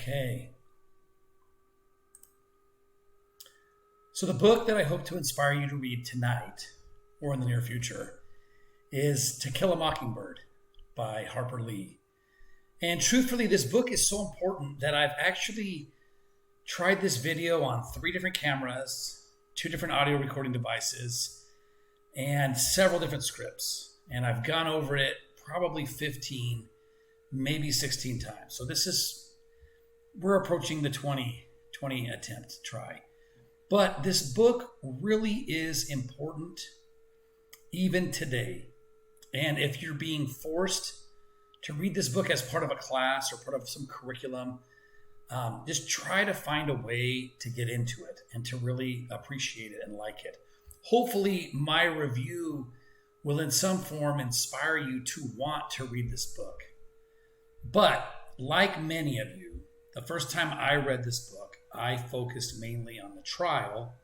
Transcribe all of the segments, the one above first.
Okay. So the book that I hope to inspire you to read tonight or in the near future is To Kill a Mockingbird by Harper Lee. And truthfully, this book is so important that I've actually tried this video on 3 different cameras, 2 different audio recording devices, and several different scripts. And I've gone over it probably 15, maybe 16 times. So we're approaching the 20 attempt try. But this book really is important even today. And if you're being forced to read this book as part of a class or part of some curriculum, just try to find a way to get into it and to really appreciate it and like it. Hopefully, my review will in some form inspire you to want to read this book. But like many of you, the first time I read this book, I focused mainly on the trial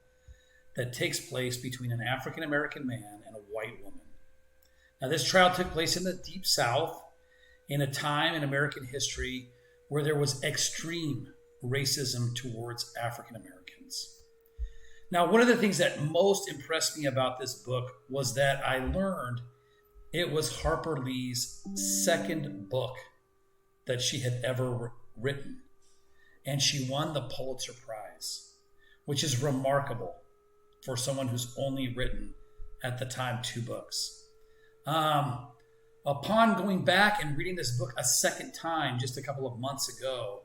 that takes place between an African American man and a white woman. Now, this trial took place in the Deep South in a time in American history where there was extreme racism towards African Americans. Now, one of the things that most impressed me about this book was that I learned it was Harper Lee's second book that she had ever written. And she won the Pulitzer Prize, which is remarkable for someone who's only written, at the time, 2 books. Upon going back and reading this book a second time just a couple of months ago,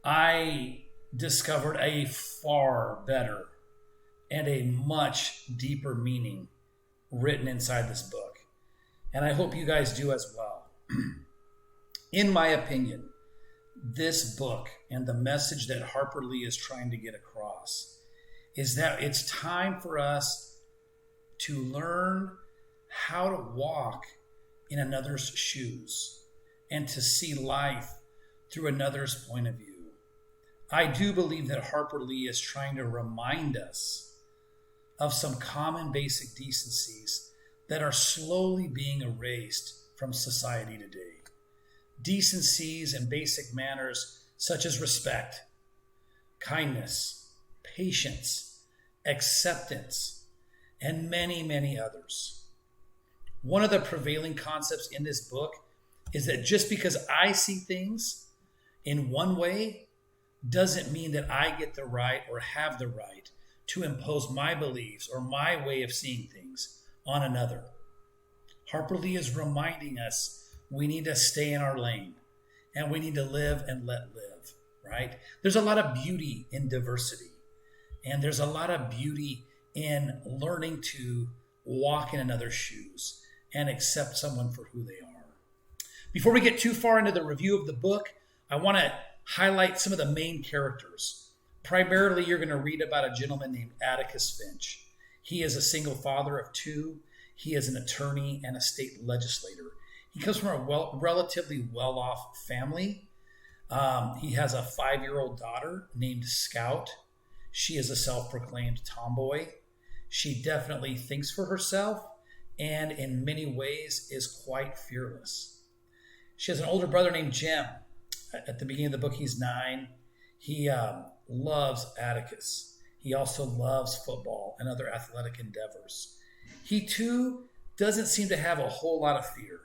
I discovered a far better and a much deeper meaning written inside this book. And I hope you guys do as well. In my opinion, this book and the message that Harper Lee is trying to get across is that it's time for us to learn how to walk in another's shoes and to see life through another's point of view. I do believe that Harper Lee is trying to remind us of some common basic decencies that are slowly being erased from society today. Decencies and basic manners such as respect, kindness, patience, acceptance, and many, many others. One of the prevailing concepts in this book is that just because I see things in one way doesn't mean that I get the right or have the right to impose my beliefs or my way of seeing things on another. Harper Lee is reminding us we need to stay in our lane and we need to live and let live, right? There's a lot of beauty in diversity, and there's a lot of beauty in learning to walk in another's shoes and accept someone for who they are. Before we get too far into the review of the book, I want to highlight some of the main characters. Primarily, you're going to read about a gentleman named Atticus Finch. He is a single father of 2. He is an attorney and a state legislator. He comes from a relatively well-off family. He has a 5-year-old daughter named Scout. She is a self-proclaimed tomboy. She definitely thinks for herself and in many ways is quite fearless. She has an older brother named Jim. At the beginning of the book, he's 9. He loves Atticus. He also loves football and other athletic endeavors. He too doesn't seem to have a whole lot of fear.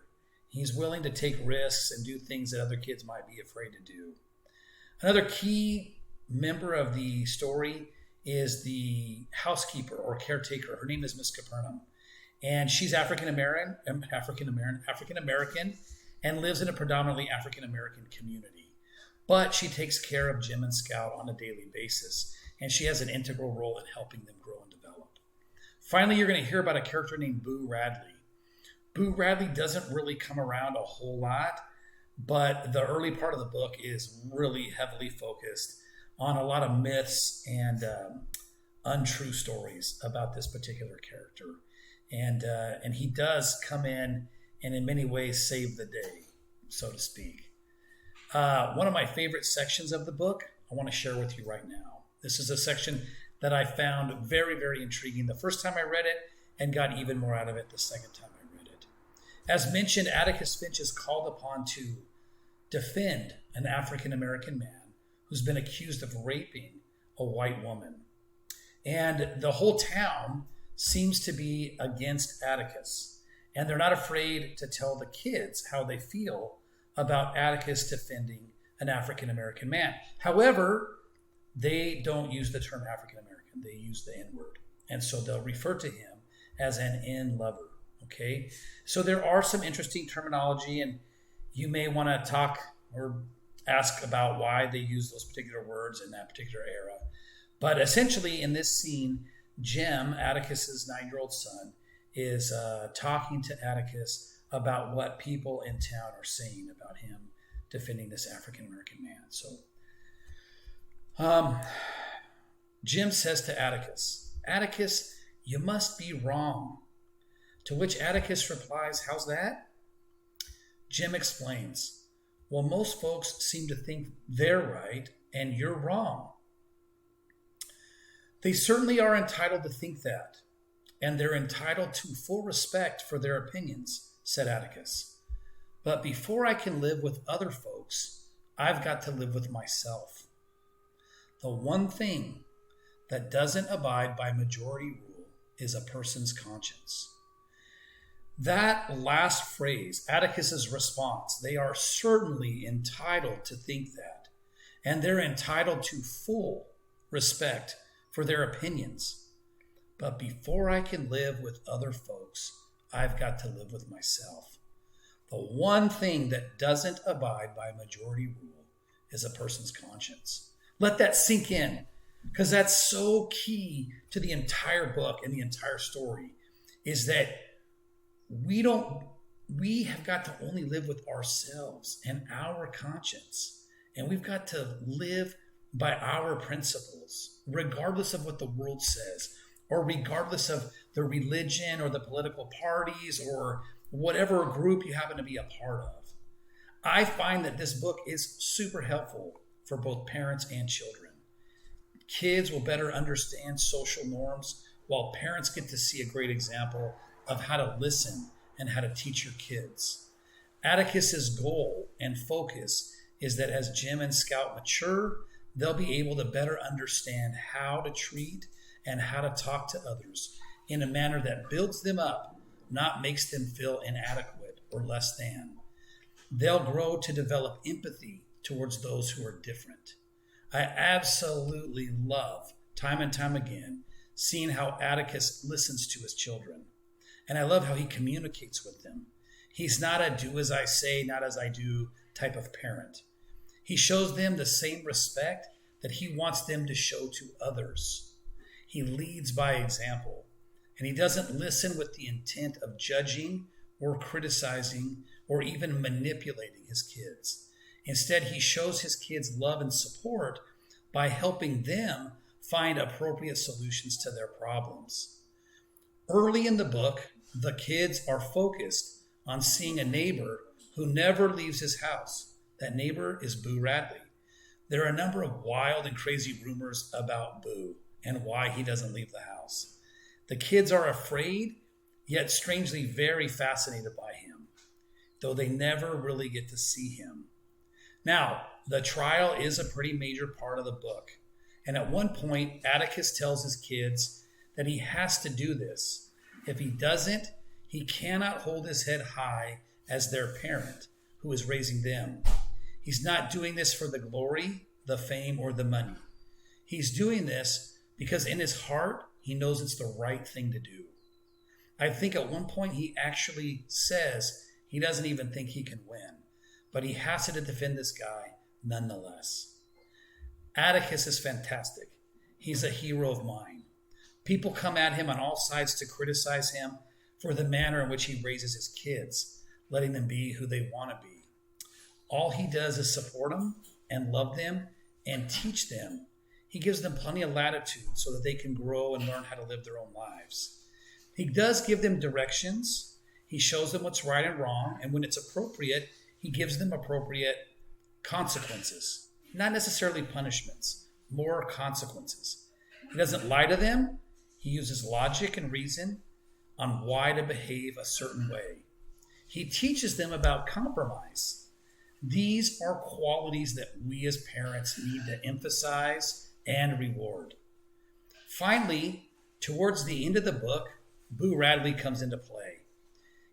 He's willing to take risks and do things that other kids might be afraid to do. Another key member of the story is the housekeeper or caretaker. Her name is Miss Capernaum. And she's African American, and lives in a predominantly African American community. But she takes care of Jim and Scout on a daily basis, and she has an integral role in helping them grow and develop. Finally, you're going to hear about a character named Boo Radley. Boo Radley doesn't really come around a whole lot, but the early part of the book is really heavily focused on a lot of myths and untrue stories about this particular character. And he does come in and in many ways save the day, so to speak. One of my favorite sections of the book I want to share with you right now. This is a section that I found very, very intriguing the first time I read it and got even more out of it the second time I read it. As mentioned, Atticus Finch is called upon to defend an African American man who's been accused of raping a white woman. And the whole town seems to be against Atticus. And they're not afraid to tell the kids how they feel about Atticus defending an African American man. However, they don't use the term African American. They use the N word. And so they'll refer to him as an N lover. Okay? So there are some interesting terminology, and you may want to talk or ask about why they use those particular words in that particular era. But essentially, in this scene, Jim, Atticus's 9-year-old son, is talking to Atticus about what people in town are saying about him defending this African American man. So Jim says to Atticus, "Atticus, you must be wrong." To which Atticus replies, "How's that?" Jim explains, "Well, most folks seem to think they're right and you're wrong." "They certainly are entitled to think that, and they're entitled to full respect for their opinions," said Atticus. "But before I can live with other folks, I've got to live with myself. The one thing that doesn't abide by majority rule is a person's conscience." That last phrase, Atticus's response, they are certainly entitled to think that, and they're entitled to full respect for their opinions. But before I can live with other folks, I've got to live with myself. The one thing that doesn't abide by majority rule is a person's conscience. Let that sink in, because that's so key to the entire book and the entire story, is that we have got to only live with ourselves and our conscience. And we've got to live by our principles, regardless of what the world says, or regardless of the religion or the political parties or whatever group you happen to be a part of. I find that this book is super helpful for both parents and children. Kids will better understand social norms, while parents get to see a great example of how to listen and how to teach your kids. Atticus's goal and focus is that as Jim and Scout mature, they'll be able to better understand how to treat and how to talk to others in a manner that builds them up, not makes them feel inadequate or less than. They'll grow to develop empathy towards those who are different. I absolutely love, time and time again, seeing how Atticus listens to his children. And I love how he communicates with them. He's not a do as I say, not as I do type of parent. He shows them the same respect that he wants them to show to others. He leads by example, and he doesn't listen with the intent of judging or criticizing or even manipulating his kids. Instead, he shows his kids love and support by helping them find appropriate solutions to their problems. Early in the book, the kids are focused on seeing a neighbor who never leaves his house. That neighbor is Boo Radley. There are a number of wild and crazy rumors about Boo and why he doesn't leave the house. The kids are afraid, yet strangely very fascinated by him, though they never really get to see him. Now, the trial is a pretty major part of the book. And at one point, Atticus tells his kids that he has to do this. If he doesn't, he cannot hold his head high as their parent who is raising them. He's not doing this for the glory, the fame, or the money. He's doing this because in his heart, he knows it's the right thing to do. I think at one point he actually says he doesn't even think he can win, but he has to defend this guy nonetheless. Atticus is fantastic. He's a hero of mine. People come at him on all sides to criticize him for the manner in which he raises his kids, letting them be who they want to be. All he does is support them and love them and teach them. He gives them plenty of latitude so that they can grow and learn how to live their own lives. He does give them directions. He shows them what's right and wrong, and when it's appropriate, he gives them appropriate consequences. Not necessarily punishments, more consequences. He doesn't lie to them. He uses logic and reason on why to behave a certain way. He teaches them about compromise. These are qualities that we as parents need to emphasize and reward. Finally, towards the end of the book, Boo Radley comes into play.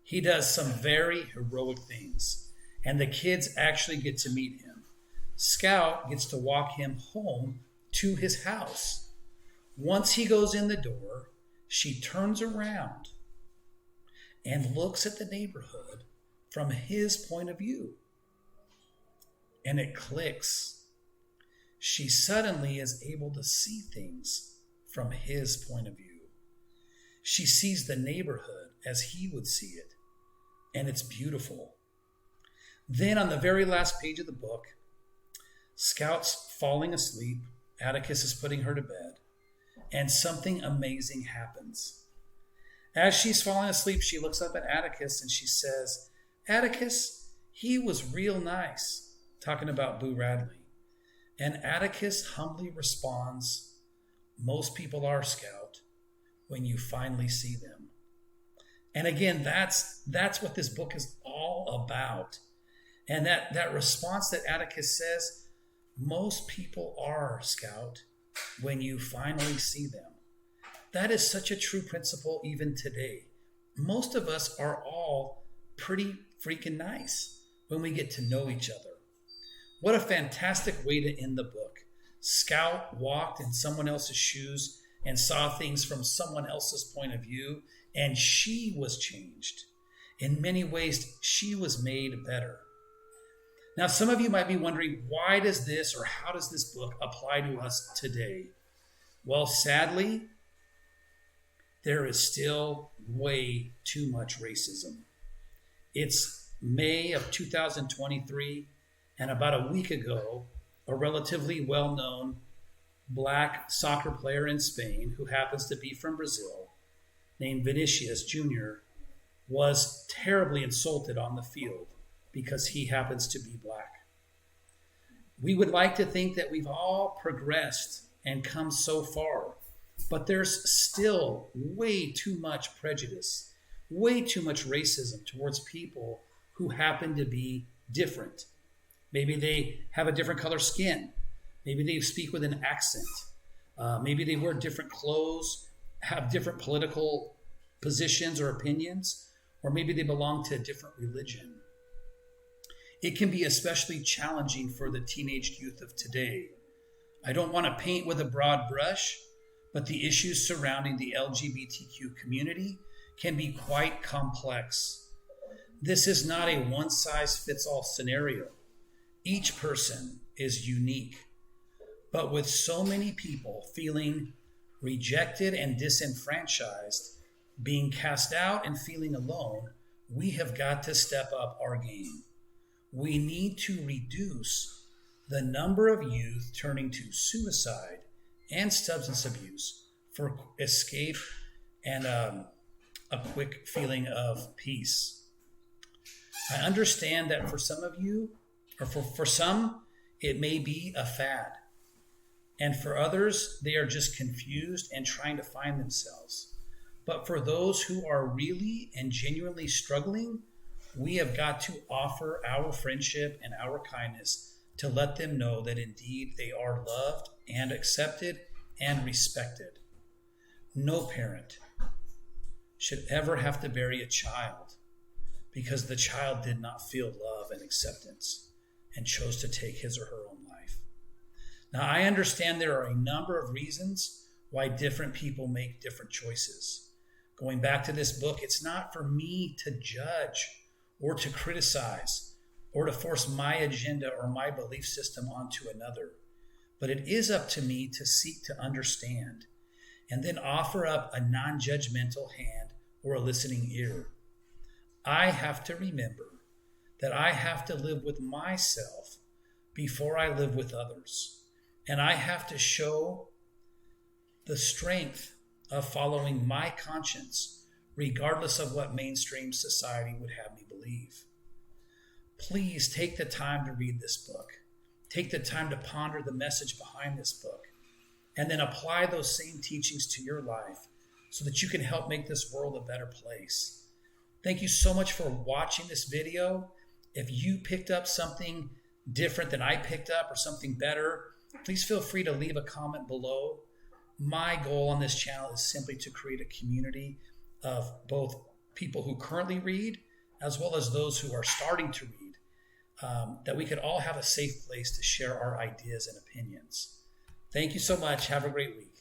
He does some very heroic things, and the kids actually get to meet him. Scout gets to walk him home to his house. Once he goes in the door, she turns around and looks at the neighborhood from his point of view. And it clicks. She suddenly is able to see things from his point of view. She sees the neighborhood as he would see it, and it's beautiful. Then on the very last page of the book, Scout's falling asleep, Atticus is putting her to bed, and something amazing happens. As she's falling asleep, she looks up at Atticus and she says, "Atticus, he was real nice," talking about Boo Radley. And Atticus humbly responds, "Most people are, Scout, when you finally see them." And again, that's what this book is all about. And that response that Atticus says, "Most people are, Scout, when you finally see them." That is such a true principle even today. Most of us are all pretty freaking nice when we get to know each other. What a fantastic way to end the book. Scout walked in someone else's shoes and saw things from someone else's point of view, and she was changed. In many ways, she was made better. Now, some of you might be wondering, why does this or how does this book apply to us today? Well, sadly, there is still way too much racism. It's May of 2023, and about a week ago, a relatively well-known black soccer player in Spain who happens to be from Brazil, named Vinicius Jr., was terribly insulted on the field because he happens to be black. We would like to think that we've all progressed and come so far, but there's still way too much prejudice, way too much racism towards people who happen to be different. Maybe they have a different color skin. Maybe they speak with an accent. Maybe they wear different clothes, have different political positions or opinions, or maybe they belong to a different religion. It can be especially challenging for the teenage youth of today. I don't want to paint with a broad brush, but the issues surrounding the LGBTQ community can be quite complex. This is not a one-size-fits-all scenario. Each person is unique. But with so many people feeling rejected and disenfranchised, being cast out and feeling alone, we have got to step up our game. We need to reduce the number of youth turning to suicide and substance abuse for escape and a quick feeling of peace. I understand that for some of you, or for some, it may be a fad. And for others, they are just confused and trying to find themselves. But for those who are really and genuinely struggling, we have got to offer our friendship and our kindness to let them know that indeed they are loved and accepted and respected. No parent should ever have to bury a child because the child did not feel love and acceptance and chose to take his or her own life. Now, I understand there are a number of reasons why different people make different choices. Going back to this book, it's not for me to judge or to criticize or to force my agenda or my belief system onto another. But it is up to me to seek to understand and then offer up a non-judgmental hand or a listening ear. I have to remember that I have to live with myself before I live with others. And I have to show the strength of following my conscience, regardless of what mainstream society would have me believe. Please take the time to read this book. Take the time to ponder the message behind this book, and then apply those same teachings to your life so that you can help make this world a better place. Thank you so much for watching this video. If you picked up something different than I picked up or something better, please feel free to leave a comment below. My goal on this channel is simply to create a community of both people who currently read as well as those who are starting to read, that we could all have a safe place to share our ideas and opinions. Thank you so much. Have a great week.